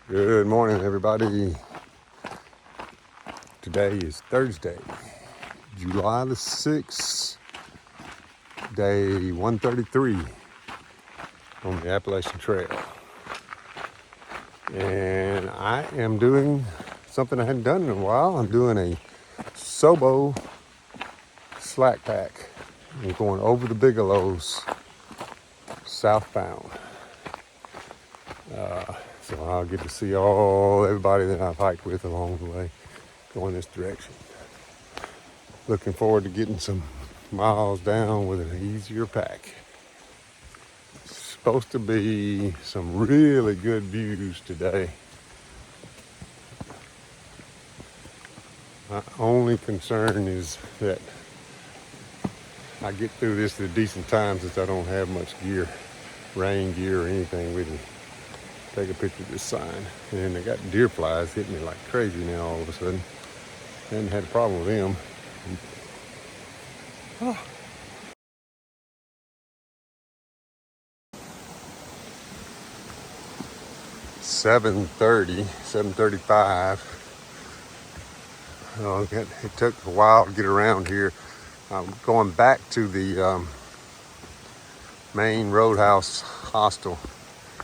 Good morning, everybody. Today is Thursday, July the 6th, day 133 on the Appalachian Trail. And I am doing something I hadn't done in a while. I'm doing a Sobo slack pack. I'm going over the Bigelows southbound. So I'll get to see everybody that I've hiked with along the way going this direction. Looking forward to getting some miles down with an easier pack. Supposed to be some really good views today. My only concern is that I get through this at a decent time since I don't have much gear, rain gear or anything with me. Take a picture of this sign. And they got deer flies hitting me like crazy now all of a sudden. Hadn't had a problem with them. Oh. 7:35. It took a while to get around here. I'm going back to the main roadhouse hostel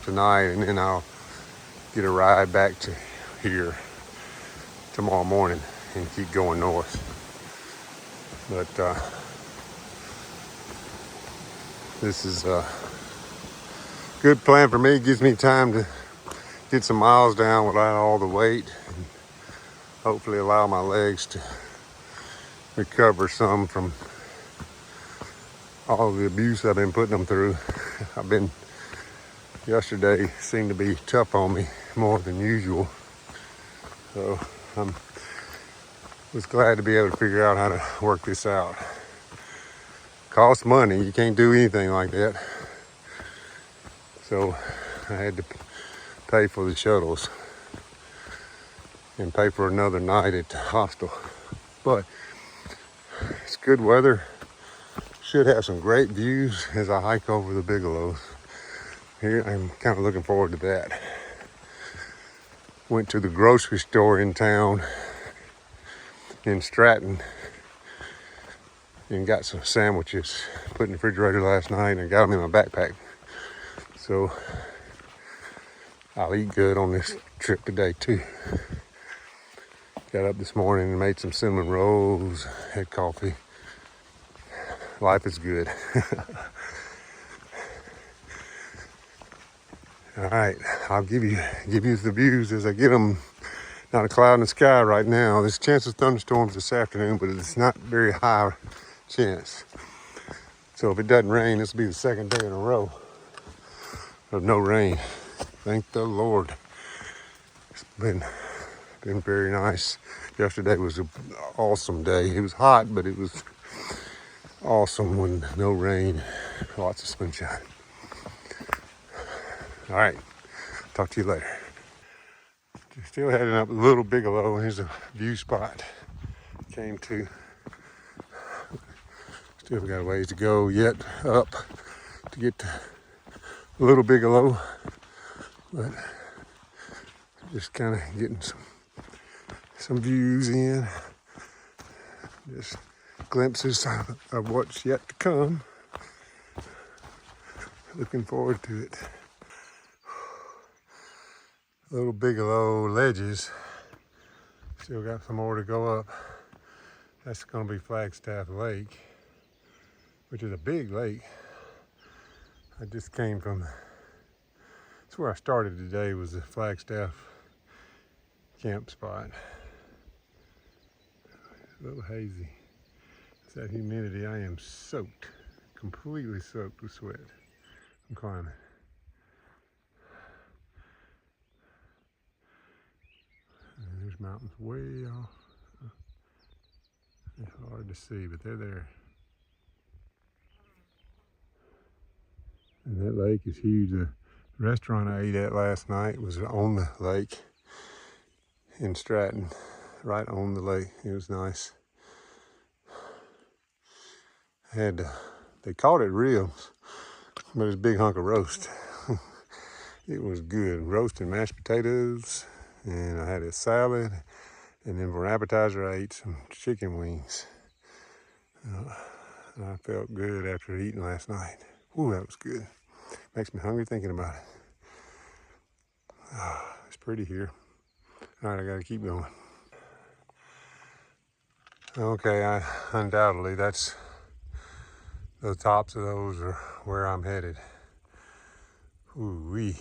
tonight, and then I'll get a ride back to here tomorrow morning and keep going north. But this is a good plan for me. It gives me time to get some miles down without all the weight, and hopefully allow my legs to recover some from all the abuse I've been putting them through. Yesterday seemed to be tough on me more than usual. So I was glad to be able to figure out how to work this out. Costs money, you can't do anything like that. So I had to pay for the shuttles and pay for another night at the hostel. But it's good weather. Should have some great views as I hike over the Bigelows. Here, I'm kind of looking forward to that. Went to the grocery store in town in Stratton and got some sandwiches put in the refrigerator last night, and I got them in my backpack. So I'll eat good on this trip today too. Got up this morning and made some cinnamon rolls, had coffee. Life is good. All right, I'll give you the views as I get them. Not a cloud in the sky right now. There's a chance of thunderstorms this afternoon, but it's not very high chance. So if it doesn't rain, this will be the second day in a row of no rain. Thank the Lord. It's been very nice. Yesterday was an awesome day. It was hot, but it was awesome when no rain, lots of sunshine. All right, talk to you later. Still heading up a little Bigelow. Here's a view spot. Came to. Still got a ways to go yet up to get to Little Bigelow, but just kind of getting some views in. Just glimpses of what's yet to come. Looking forward to it. Little Bigelow ledges. Still got some more to go up. That's going to be Flagstaff Lake, which is a big lake. I just came from, that's where I started today, was the Flagstaff camp spot. A little hazy. It's that humidity. I am soaked, completely soaked with sweat from climbing. And there's mountains way off. It's hard to see, but they're there. And that lake is huge. The restaurant I ate at last night was on the lake in Stratton, right on the lake. It was nice. They called it ribs, but it's a big hunk of roast. It was good. Roasted mashed potatoes, and I had a salad, and then for an appetizer I ate some chicken wings. I felt good after eating last night. Ooh, that was good. Makes me hungry thinking about it. Oh, it's pretty here. All right, I gotta keep going. Okay, undoubtedly that's the tops of those are where I'm headed. Ooh-wee.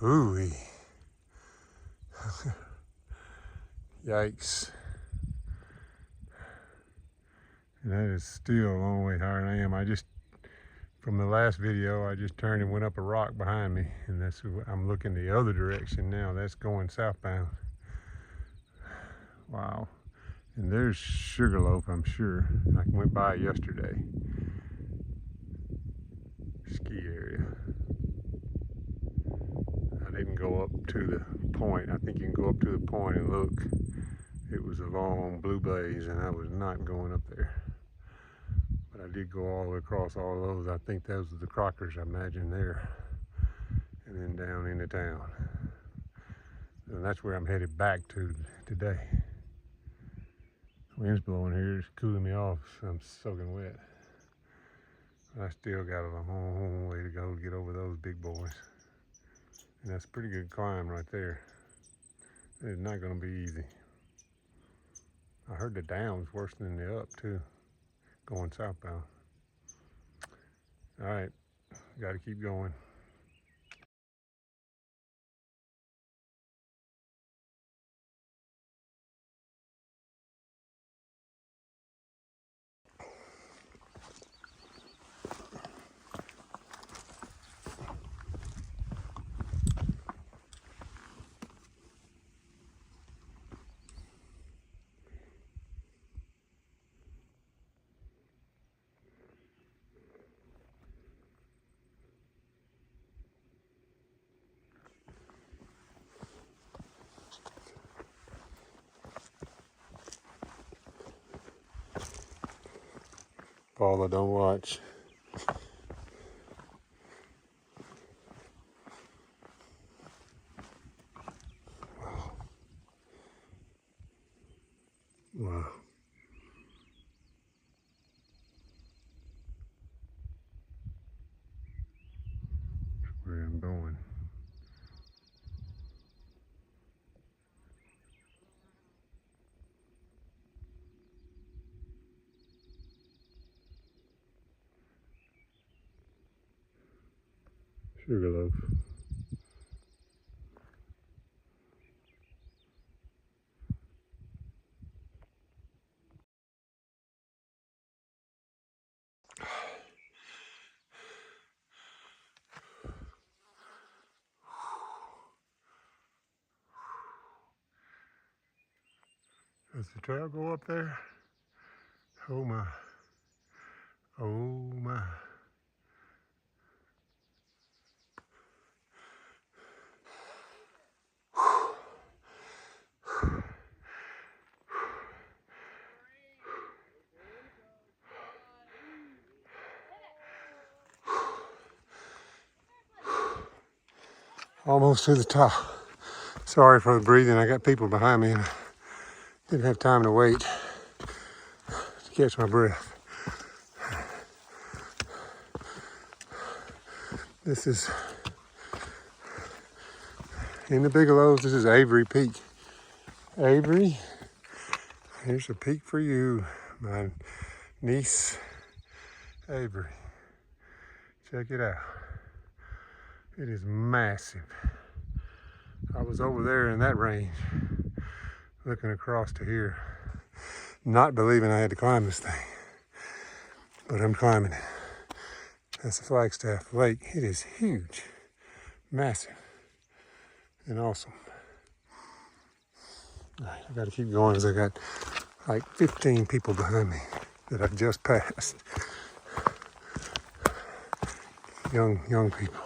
Ooh-wee. Yikes. And that is still a long way higher than I am. From the last video, I just turned and went up a rock behind me, and I'm looking the other direction now. That's going southbound. Wow. And there's Sugarloaf, I'm sure. I went by yesterday. Ski area. I didn't go up to the point. I think you can go up to the point and look. It was a long blue blaze, and I was not going up there. But I did go all the way across all of those. I think those are the Crockers, I imagine there. And then down into town. And that's where I'm headed back to today. Wind's blowing here, it's cooling me off, so I'm soaking wet. I still got a long way to go to get over those big boys. And that's a pretty good climb right there. It's not gonna be easy. I heard the down's worse than the up too, going southbound. All right, gotta keep going. Paula, don't watch. Wow. That's where I'm going. Sugarloaf. Does the trail go up there? Oh my. Oh my. Almost to the top. Sorry for the breathing. I got people behind me and I didn't have time to wait to catch my breath. This is in the Bigelows. This is Avery Peak. Avery, here's a peak for you, my niece Avery. Check it out. It is massive. I was over there in that range, looking across to here, not believing I had to climb this thing, but I'm climbing it. That's the Flagstaff Lake. It is huge, massive, and awesome. All right, I gotta keep going because I got like 15 people behind me that I've just passed. Young people.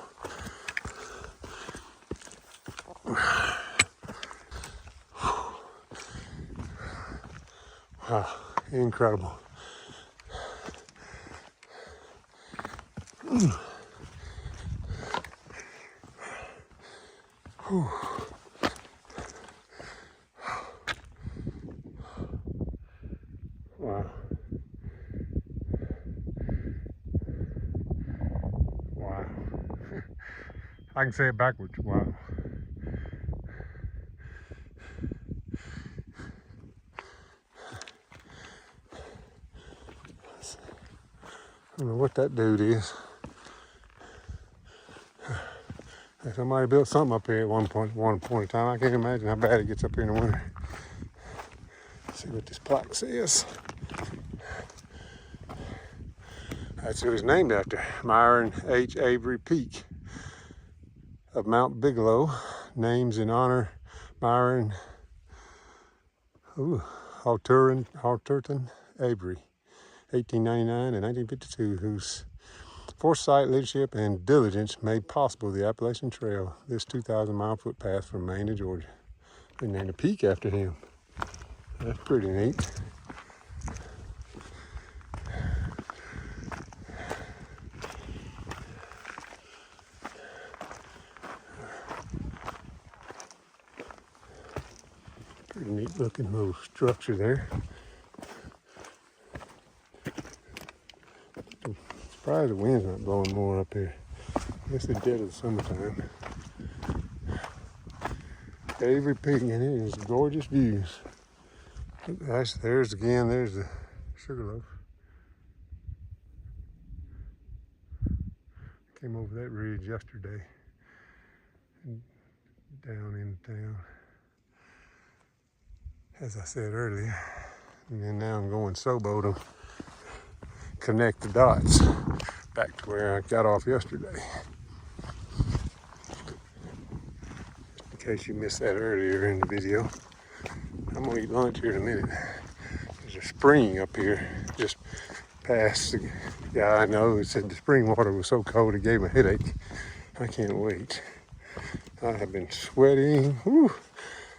Wow, incredible. Whew. Wow. Wow. I can say it backwards. Wow. I don't know what that dude is. Somebody built something up here at one point in time. I can't imagine how bad it gets up here in the winter. Let's see what this plaque says. That's who it's named after. Myron H. Avery Peak of Mount Bigelow. Names in honor Myron Halterton Avery, 1899 and 1952, whose foresight, leadership, and diligence made possible the Appalachian Trail, this 2,000-mile footpath from Maine to Georgia. They named a peak after him. That's pretty neat. Pretty neat looking little structure there. Surprised the wind's not blowing more up here. I guess it's dead of the summertime. Avery Peak, and it is gorgeous views. There's the Sugarloaf. Came over that ridge yesterday and down into town, as I said earlier. And then now I'm going Sobo to connect the dots back to where I got off yesterday. In case you missed that earlier in the video, I'm gonna eat lunch here in a minute. There's a spring up here just past the guy I know. It said the spring water was so cold it gave him a headache. I can't wait. I have been sweating. Whew.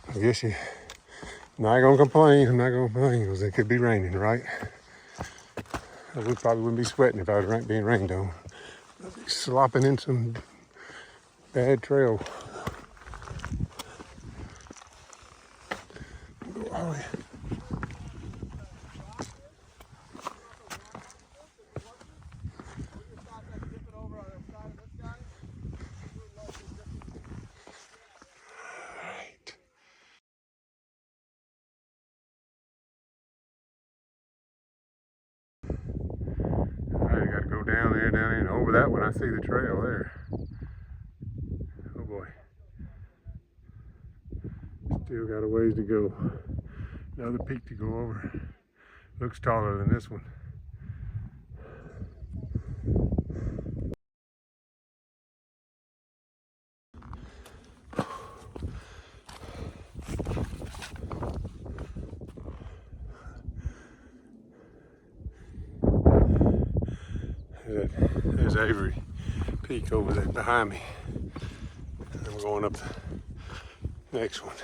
I guess you're not gonna complain. I'm not gonna complain because it could be raining, right? I probably wouldn't be sweating if I was being rained on. I'd be slopping in some bad trail. Oh, yeah. I got to go down there, and over that one. I see the trail there. Oh boy. Still got a ways to go. Another peak to go over. Looks taller than this one. There's Avery Peak over there behind me. I'm going up the next one.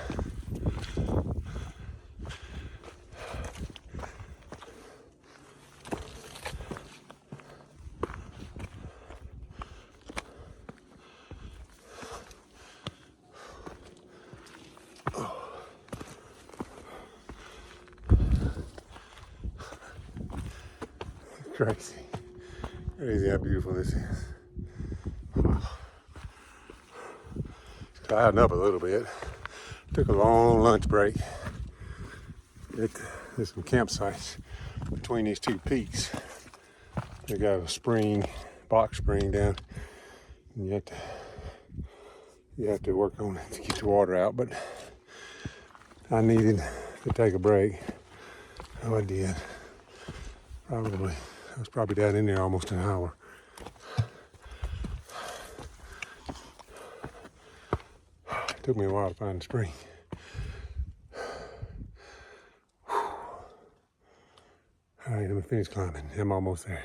Crazy. Crazy how beautiful this is. It's clouding up a little bit. Took a long lunch break. There's some campsites between these two peaks. They got a spring, box spring down. And you have to work on it to get the water out, but I needed to take a break. So I did. I was probably down in there almost an hour. It took me a while to find the spring. All right, I'm gonna finish climbing. I'm almost there.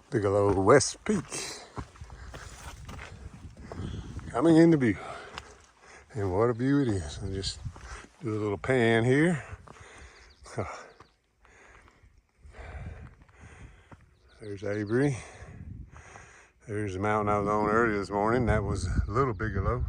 Bigelow West Peak. Coming into view. And what a view it is. I'll just do a little pan here. There's Avery. There's the mountain I was on earlier this morning. That was Little Bigelow.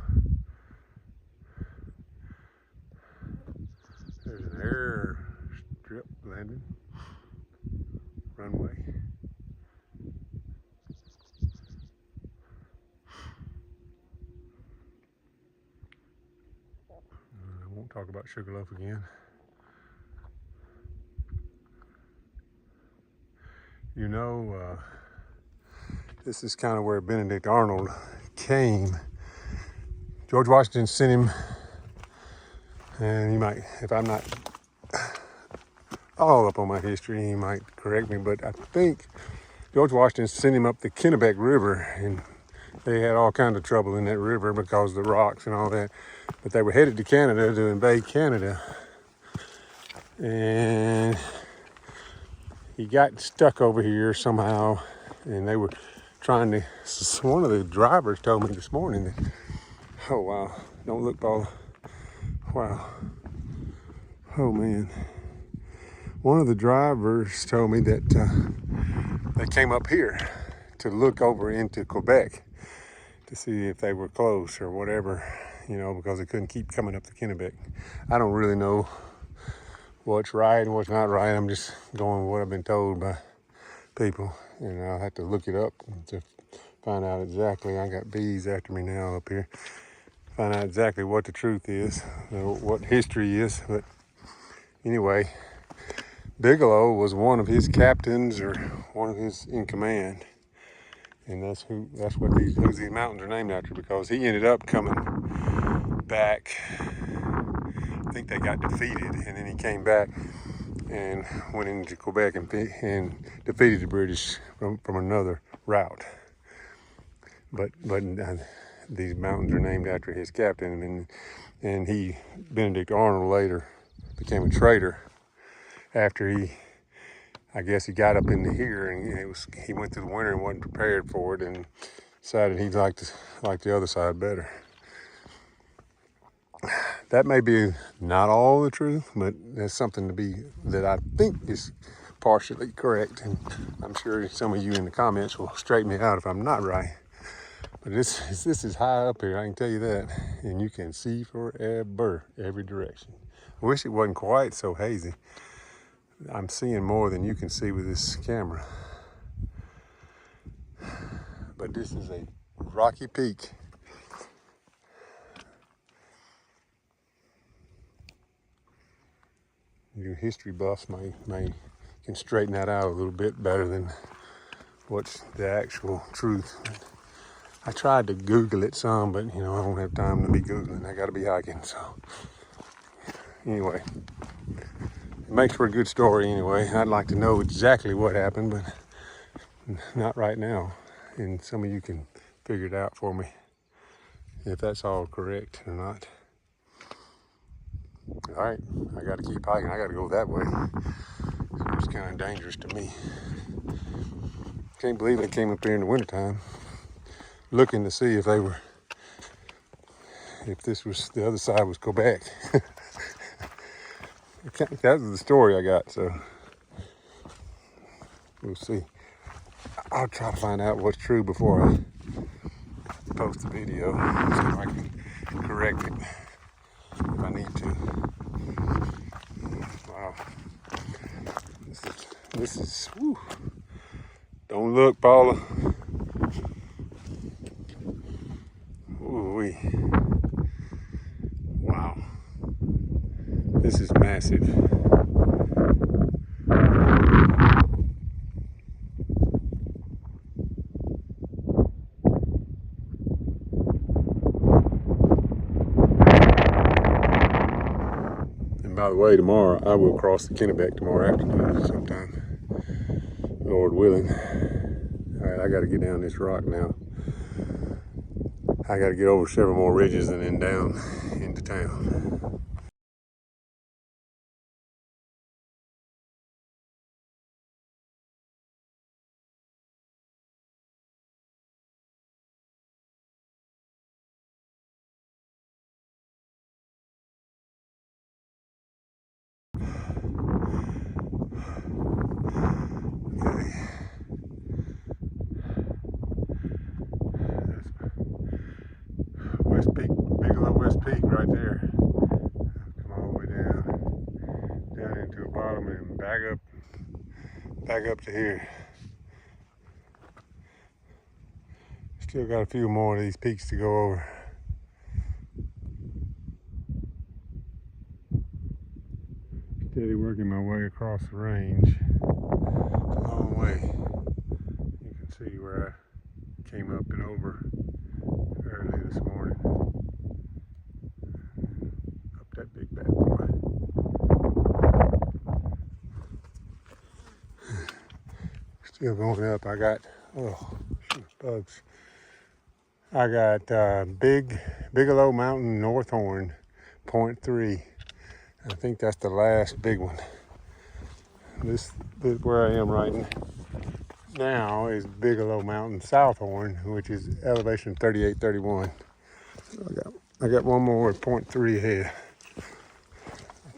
talk about Sugarloaf again. You know, this is kind of where Benedict Arnold came. George Washington sent him, and you might, if I'm not all up on my history, he might correct me, but I think George Washington sent him up the Kennebec River, and they had all kinds of trouble in that river because of the rocks and all that. But they were headed to Canada to invade Canada, and he got stuck over here somehow, and they were trying to. One of the drivers told me this morning that, oh wow, don't look, Paula. Wow. Oh man. One of the drivers told me that they came up here to look over into Quebec to see if they were close or whatever, you know, because they couldn't keep coming up the Kennebec. I don't really know what's right and what's not right. I'm just going with what I've been told by people, and I'll have to look it up to find out exactly. I got bees after me now up here. Find out exactly what the truth is, what history is. But anyway, Bigelow was one of his captains, or one of his in command, and that's what these mountains are named after, because he ended up coming back. I think they got defeated, and then he came back and went into Quebec and defeated the British from another route. But these mountains are named after his captain, and he, Benedict Arnold, later became a traitor after I guess he got up into here, and he went through the winter and wasn't prepared for it, and decided he liked the other side better. That may be not all the truth, but there's something that I think is partially correct, and I'm sure some of you in the comments will straighten me out if I'm not right. But this is high up here, I can tell you that, and you can see forever, every direction. I wish it wasn't quite so hazy. I'm seeing more than you can see with this camera. But this is a rocky peak. You history buffs can straighten that out a little bit better than what's the actual truth. I tried to Google it some, but you know, I don't have time to be Googling. I gotta be hiking, so anyway. It makes for a good story anyway. I'd like to know exactly what happened, but not right now. And some of you can figure it out for me, if that's all correct or not. All right, I gotta keep hiking. I gotta go that way. It's kind of dangerous to me. Can't believe I came up here in the wintertime looking to see if this was, the other side was Quebec. That was the story I got, so we'll see. I'll try to find out what's true before I post the video, so I can correct it if I need to. Wow. This is whew. Don't look, Paula. Ooh-wee. Wow. This is massive. And by the way, tomorrow I will cross the Kennebec tomorrow afternoon sometime, Lord willing. All right, I got to get down this rock now. I got to get over several more ridges and then down into town. Okay. West Peak, Bigelow West Peak right there. Come all the way down into the bottom and back up to here. Still got a few more of these peaks to go over. Steady working my way across the range. It's a long way. You can see where I came up and over early this morning. Up that big bad boy. Still going up. I got, oh, shoot, bugs. I got Bigelow Mountain North Horn, 0.3. I think that's the last big one. This where I am right now is Bigelow Mountain South Horn, which is elevation 3831. So I got one more at 0.3 ahead.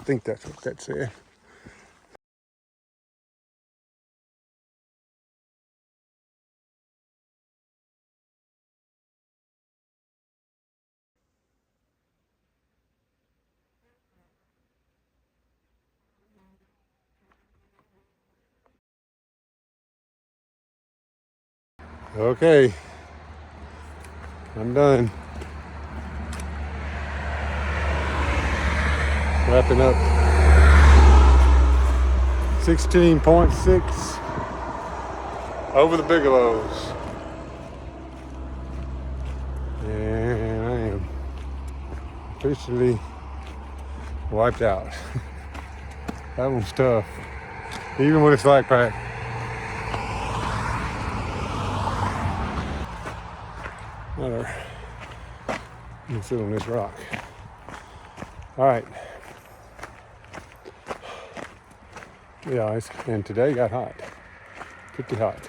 I think that's what that said. Okay, I'm done. Wrapping up 16.6 over the Bigelows. And I am officially wiped out. That one's tough, even with a slack pack. Whatever. You can sit on this rock. All right. Yeah, and today got hot. Pretty hot.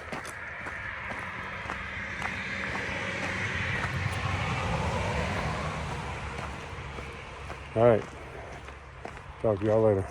All right. Talk to y'all later.